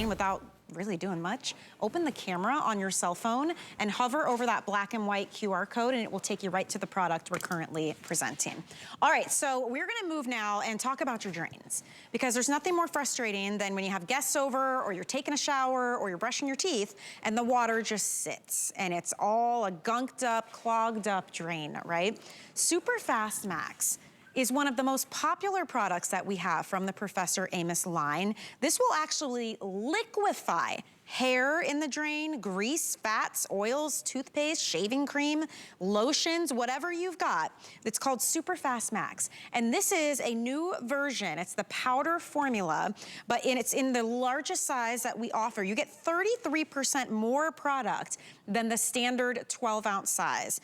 without really doing much. Open the camera on your cell phone and hover over that black and white QR code and it will take you right to the product we're currently presenting. All right, so we're gonna move now and talk about your drains, because there's nothing more frustrating than when you have guests over or you're taking a shower or you're brushing your teeth and the water just sits and it's all a gunked up, clogged up drain, right? SuperFast Max is one of the most popular products that we have from the Professor Amos line. This will actually liquefy hair in the drain, grease, fats, oils, toothpaste, shaving cream, lotions, whatever you've got. It's called SuperFast Max. And this is a new version. It's the powder formula, but it's in the largest size that we offer. You get 33% more product than the standard 12-ounce size.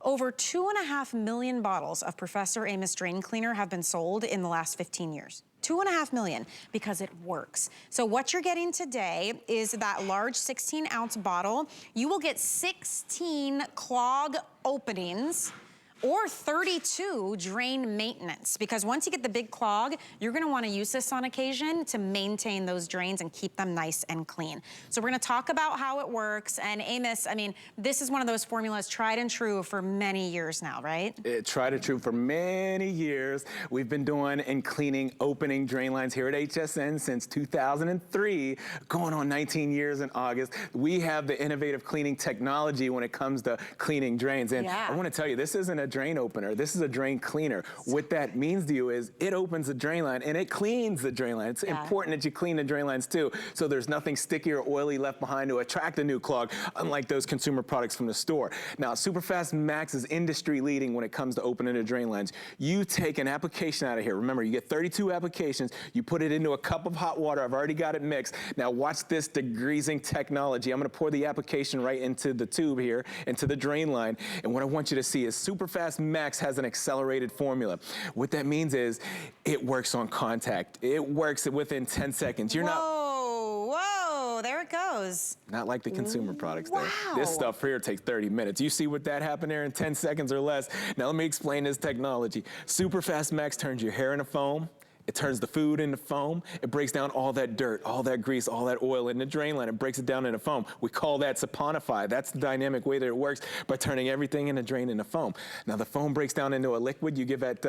Over 2.5 million bottles of Professor Amos Drain Cleaner have been sold in the last 15 years. 2.5 million, because it works. So what you're getting today is that large 16-ounce bottle. You will get 16 clog openings or 32 drain maintenance, because once you get the big clog, you're gonna wanna use this on occasion to maintain those drains and keep them nice and clean. So we're gonna talk about how it works, and Amos, I mean, this is one of those formulas tried and true for many years now, right? Tried and true for many years. We've been doing and cleaning opening drain lines here at HSN since 2003, going on 19 years in August. We have the innovative cleaning technology when it comes to cleaning drains, and I wanna tell you, this isn't a drain opener, this is a drain cleaner. What that means to you is it opens the drain line and it cleans the drain line. It's important that you clean the drain lines too, so there's nothing sticky or oily left behind to attract a new clog, unlike those consumer products from the store. Now, SuperFast Max is industry leading when it comes to opening the drain lines. You take an application out of here. Remember, you get 32 applications, you put it into a cup of hot water. I've already got it mixed. Now watch this degreasing technology. I'm gonna pour the application right into the tube here, into the drain line, and what I want you to see is SuperFast Max has an accelerated formula. What that means is it works on contact. It works within 10 seconds. You're Whoa, there it goes. Not like the consumer products though. This stuff here takes 30 minutes. You see what that happened there in 10 seconds or less. Now let me explain this technology. SuperFast Max turns your hair into foam. It turns the food into foam. It breaks down all that dirt, all that grease, all that oil in the drain line. It breaks it down into foam. We call that saponify. That's the dynamic way that it works, by turning everything in the drain into foam. Now the foam breaks down into a liquid. You give it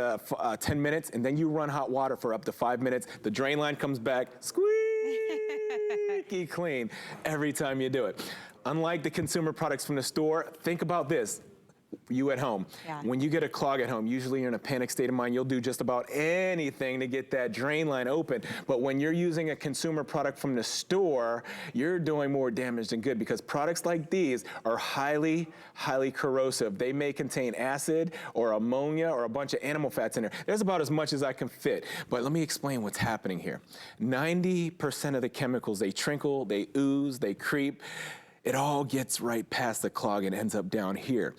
10 minutes, and then you run hot water for up to 5 minutes. The drain line comes back, squeaky clean every time you do it. Unlike the consumer products from the store, think about this. You at home, when you get a clog at home, usually you're in a panic state of mind. You'll do just about anything to get that drain line open. But when you're using a consumer product from the store, you're doing more damage than good, because products like these are highly, highly corrosive. They may contain acid or ammonia or a bunch of animal fats in there. There's about as much as I can fit. But let me explain what's happening here. 90% of the chemicals, they trickle, they ooze, they creep. It all gets right past the clog and ends up down here.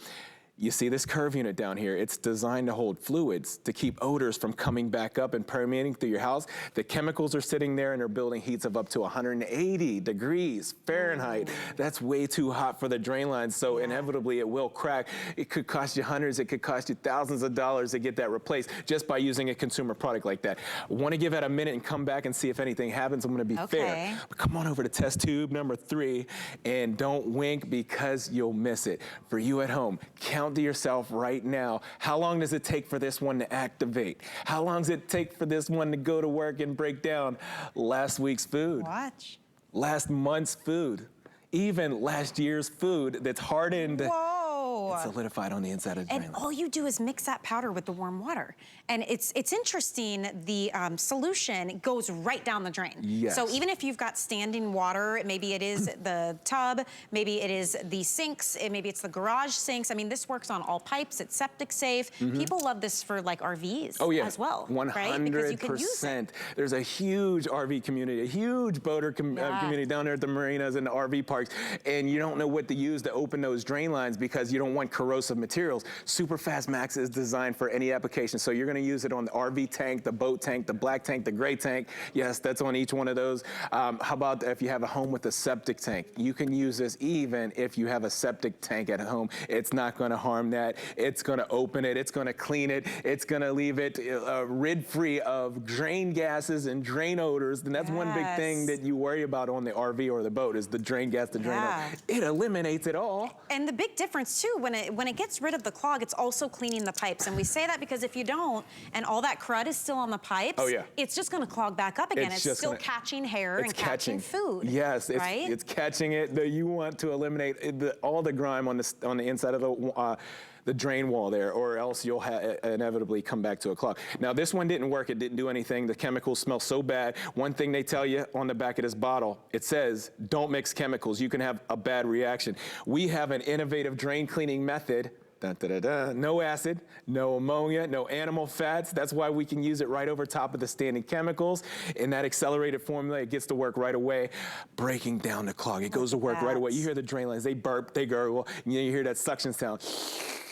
You see this curve unit down here? It's designed to hold fluids, to keep odors from coming back up and permeating through your house. The chemicals are sitting there and they're building heats of up to 180 degrees Fahrenheit. That's way too hot for the drain lines, so inevitably it will crack. It could cost you hundreds, it could cost you thousands of dollars to get that replaced just by using a consumer product like that. I want to give it a minute and come back and see if anything happens. I'm going to be fair. But come on over to test tube number 3 and don't wink, because you'll miss it. For you at home, count to yourself right now, how long does it take for this one to activate? How long does it take for this one to go to work and break down last week's food? Watch. Last month's food. Even last year's food that's hardened. It's solidified on the inside of the drain line. And all you do is mix that powder with the warm water. And it's interesting, the solution goes right down the drain. So even if you've got standing water, maybe it is the tub, maybe it is the sinks, maybe it's the garage sinks. I mean, this works on all pipes, it's septic safe. People love this for like RVs as well, 100%. Right? Because you can use it. There's a huge RV community, a huge boater community down there at the marinas and the RV parks, and you don't know what to use to open those drain lines because you don't want want corrosive materials. SuperFast Max is designed for any application. So you're gonna use it on the RV tank, the boat tank, the black tank, the gray tank. Yes, that's on each one of those. How about if you have a home with a septic tank? You can use this even if you have a septic tank at home. It's not gonna harm that. It's gonna open it, it's gonna clean it, it's gonna leave it rid-free of drain gases and drain odors. And that's one big thing that you worry about on the RV or the boat is the drain gas, the drain odor. It eliminates it all. And the big difference too, when it gets rid of the clog, it's also cleaning the pipes. And we say that because if you don't, and all that crud is still on the pipes, it's just gonna clog back up again. It's still catching hair and catching food. Yes, it's catching it. You want to eliminate all the grime on the inside of the drain wall there, or else you'll inevitably come back to a clog. Now this one didn't work, it didn't do anything. The chemicals smell so bad. One thing they tell you on the back of this bottle, it says, don't mix chemicals. You can have a bad reaction. We have an innovative drain cleaning method. No acid, no ammonia, no animal fats. That's why we can use it right over top of the standing chemicals. In that accelerated formula, it gets to work right away, breaking down the clog. It goes to work right away. You hear the drain lines, they burp, they gurgle, and you hear that suction sound.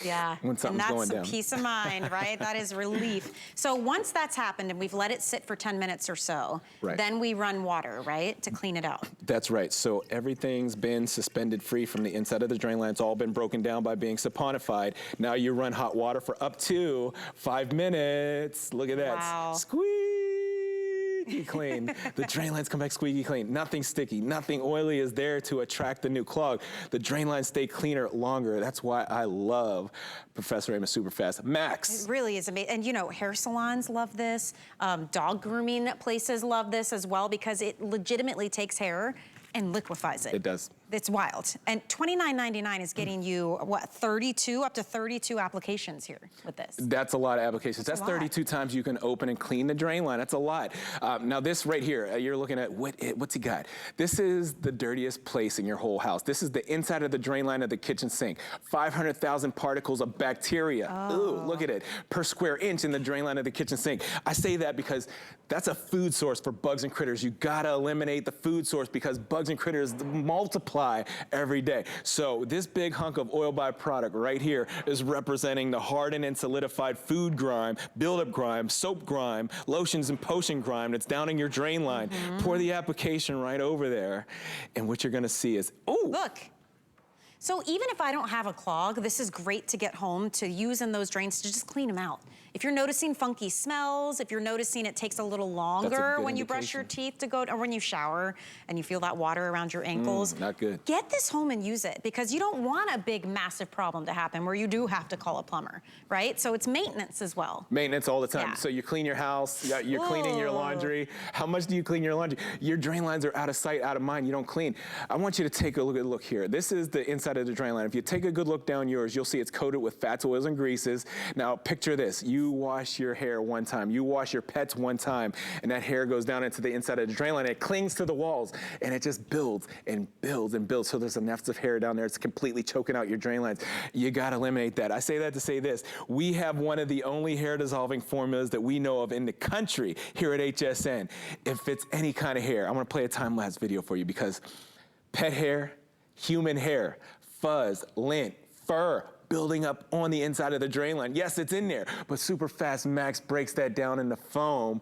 Yeah, when something's going down. And that's some peace of mind, right? That is relief. So once that's happened and we've let it sit for 10 minutes or so, then we run water, right, to clean it out. That's right. So everything's been suspended free from the inside of the drain line. It's all been broken down by being saponified. Now you run hot water for up to 5 minutes. Look at that. Wow. Squeaky clean. The drain lines come back squeaky clean. Nothing sticky, nothing oily is there to attract the new clog. The drain lines stay cleaner longer. That's why I love Professor Amos SuperFast Max. It really is amazing. And you know, hair salons love this. Dog grooming places love this as well because it legitimately takes hair and liquefies it. It does. It's wild. And $29.99 is getting you, what, up to 32 applications here with this. That's a lot of applications. That's 32 times you can open and clean the drain line. That's a lot. Now this right here, you're looking at, what's he got? This is the dirtiest place in your whole house. This is the inside of the drain line of the kitchen sink. 500,000 particles of bacteria. Ooh, look at it. Per square inch in the drain line of the kitchen sink. I say that because that's a food source for bugs and critters. You gotta eliminate the food source because bugs and critters multiply every day. So this big hunk of oil byproduct right here is representing the hardened and solidified food grime, buildup grime, soap grime, lotions and potion grime that's down in your drain line. Pour the application right over there, and what you're gonna see is, oh! Look. So even if I don't have a clog, this is great to get home to use in those drains to just clean them out. If you're noticing funky smells, if you're noticing it takes a little longer when you brush your teeth to go, or when you shower and you feel that water around your ankles. Not good. Get this home and use it because you don't want a big, massive problem to happen where you do have to call a plumber, right? So it's maintenance as well. Maintenance all the time. So you clean your house, you're cleaning your laundry. How much do you clean your laundry? Your drain lines are out of sight, out of mind. You don't clean. I want you to take a look here. This is the inside of the drain line. If you take a good look down yours, you'll see it's coated with fats, oils, and greases. Now picture this. You wash your hair one time, you wash your pets one time, and that hair goes down into the inside of the drain line. It clings to the walls, and it just builds and builds and builds. So there's a nest of hair down there. It's completely choking out your drain lines. You gotta eliminate that. I say that to say this. We have one of the only hair dissolving formulas that we know of in the country here at HSN. If it's any kind of hair, I'm gonna play a time-lapse video for you because pet hair, human hair, fuzz, lint, fur, building up on the inside of the drain line. Yes, it's in there, but SuperFast Max breaks that down into foam.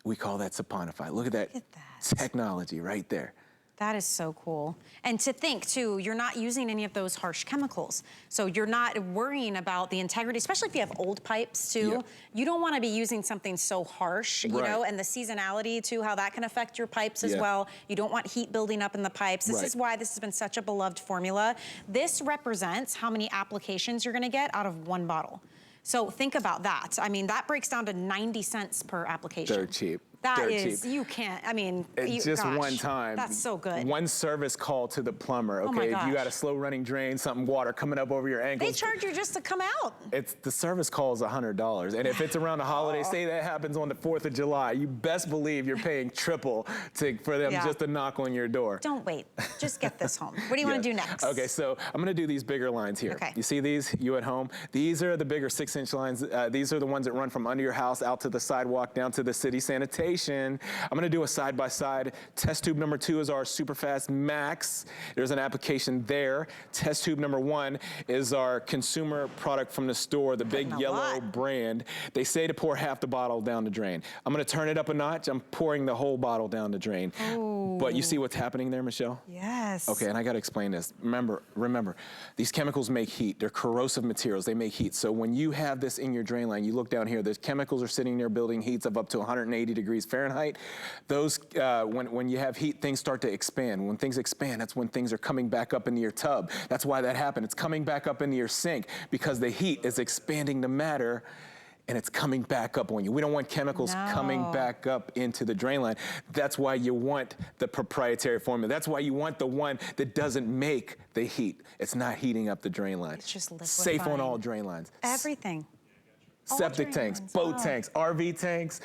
We call that saponify. Look at that technology right there. That is so cool. And to think too, you're not using any of those harsh chemicals. So you're not worrying about the integrity, especially if you have old pipes too. You don't want to be using something so harsh, you know, and the seasonality too, how that can affect your pipes as well. You don't want heat building up in the pipes. This is why this has been such a beloved formula. This represents how many applications you're going to get out of one bottle. So think about that. I mean, that breaks down to 90 cents per application. Dirt cheap. That is, you can't, I mean, it's just one time. That's so good. One service call to the plumber, okay? Oh my gosh. If you got a slow running drain, something water coming up over your ankles. They charge you just to come out. The service call is $100. And if it's around the holiday, say that happens on the 4th of July, you best believe you're paying triple for them just to knock on your door. Don't wait, just get this home. What do you want to do next? Okay, so I'm gonna do these bigger lines here. Okay. You see these, you at home? These are the bigger 6-inch lines. These are the ones that run from under your house out to the sidewalk, down to the city sanitation. application. I'm gonna do a side-by-side. Test tube number 2 is our SuperFast Max. There's an application there. Test tube number 1 is our consumer product from the store, the big yellow brand. They say to pour half the bottle down the drain. I'm gonna turn it up a notch. I'm pouring the whole bottle down the drain. Ooh. But you see what's happening there, Michelle? Yes. Okay, and I gotta explain this. Remember, these chemicals make heat. They're corrosive materials. They make heat. So when you have this in your drain line, you look down here, the chemicals are sitting there building heats of up to 180 degrees Fahrenheit. Those, when you have heat, things start to expand. When things expand, that's when things are coming back up into your tub. That's why that happened. It's coming back up into your sink because the heat is expanding the matter and it's coming back up on you. We don't want chemicals coming back up into the drain line. That's why you want the proprietary formula. That's why you want the one that doesn't make the heat. It's not heating up the drain line. It's just liquefying. Safe on all drain lines. Everything. Septic tanks, boat tanks, RV tanks.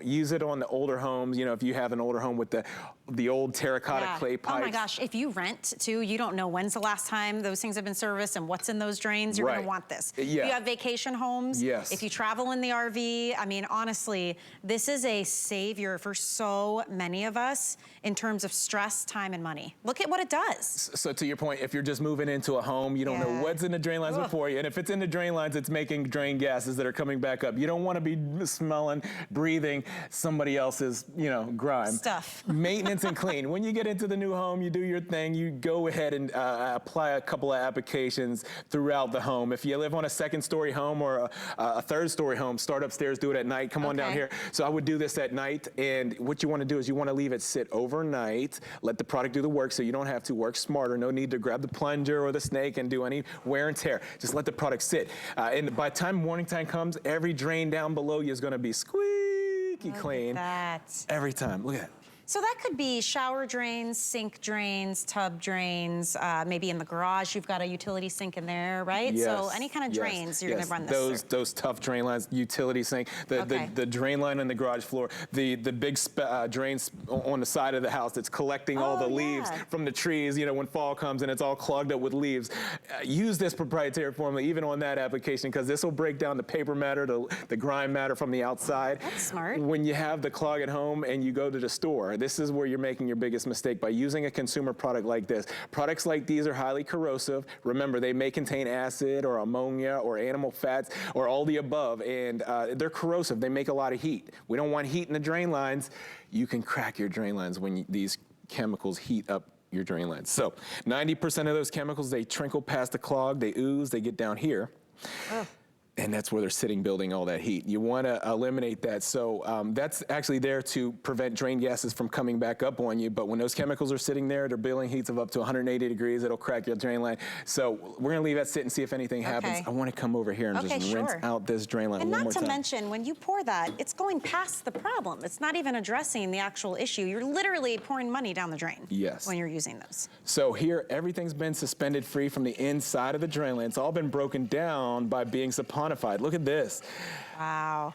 Use it on the older homes. You know, if you have an older home with the old terracotta clay pipes. Oh my gosh, if you rent too, you don't know when's the last time those things have been serviced and what's in those drains. You're gonna want this. If you have vacation homes, if you travel in the RV, I mean, honestly, this is a savior for so many of us in terms of stress, time, and money. Look at what it does. So to your point, if you're just moving into a home, you don't know what's in the drain lines before you, and if it's in the drain lines, it's making drain gases that are coming back up. You don't want to be smelling, breathing somebody else's, you know, grime. Stuff. Maintenance and clean. When you get into the new home, you do your thing. You go ahead and apply a couple of applications throughout the home. If you live on a second-story home or a third-story home, start upstairs, do it at night. Come on down here. So I would do this at night, and what you want to do is you want to leave it sit overnight. Let the product do the work so you don't have to work smarter. No need to grab the plunger or the snake and do any wear and tear. Just let the product sit. And by the time morning time comes, every drain down below you is going to be squeaky clean. Every time. Look at that. So that could be shower drains, sink drains, tub drains, maybe in the garage you've got a utility sink in there, right? Yes, so any kind of drains you're gonna run this through. Those tough drain lines, utility sink, the drain line on the garage floor, the big drains on the side of the house that's collecting all the leaves from the trees, you know, when fall comes and it's all clogged up with leaves. Use this proprietary formula even on that application because this will break down the paper matter, the grime matter from the outside. That's smart. When you have the clog at home and you go to the store, this is where you're making your biggest mistake by using a consumer product like this. Products like these are highly corrosive. Remember, they may contain acid or ammonia or animal fats or all the above, and they're corrosive. They make a lot of heat. We don't want heat in the drain lines. You can crack your drain lines when these chemicals heat up your drain lines. So 90% of those chemicals, they trickle past the clog, they ooze, they get down here. And that's where they're sitting building all that heat. You want to eliminate that. So that's actually there to prevent drain gases from coming back up on you. But when those chemicals are sitting there, they're building heats of up to 180 degrees. It'll crack your drain line. So we're going to leave that sit and see if anything happens. I want to come over here and just rinse out this drain line one more time. And not to mention, when you pour that, it's going past the problem. It's not even addressing the actual issue. You're literally pouring money down the drain when you're using those. So here, everything's been suspended free from the inside of the drain line. It's all been broken down by being saponified. Look at this. Wow.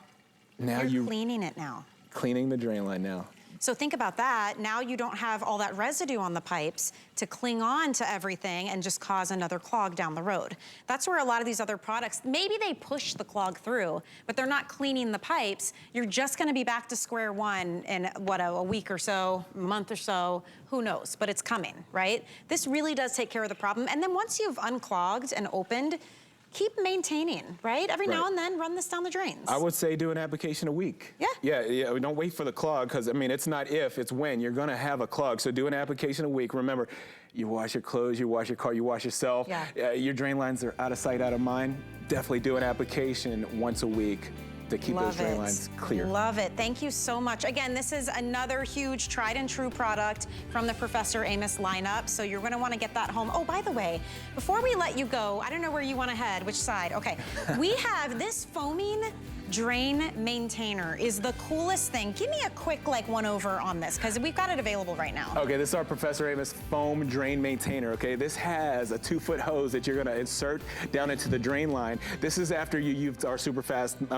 Now you're cleaning it now. Cleaning the drain line now. So think about that. Now you don't have all that residue on the pipes to cling on to everything and just cause another clog down the road. That's where a lot of these other products, maybe they push the clog through, but they're not cleaning the pipes. You're just gonna be back to square one in, what, a week or so, a month or so, who knows, but it's coming, right? This really does take care of the problem. And then once you've unclogged and opened, keep maintaining, right? Every now and then, run this down the drains. I would say do an application a week. Yeah, don't wait for the clog, because, I mean, it's not if, it's when. You're going to have a clog, so do an application a week. Remember, you wash your clothes, you wash your car, you wash yourself. Your drain lines are out of sight, out of mind. Definitely do an application once a week to keep those drain lines clear. Love it. Thank you so much. Again, this is another huge tried and true product from the Professor Amos lineup, so you're going to want to get that home. Oh, by the way, before we let you go, I don't know where you want to head, which side. Okay, we have this foaming drain maintainer is the coolest thing. Give me a quick one over on this, because we've got it available right now. Okay, this is our Professor Amos foam drain maintainer, okay? This has a 2-foot hose that you're gonna insert down into the drain line. This is after you used our SuperFast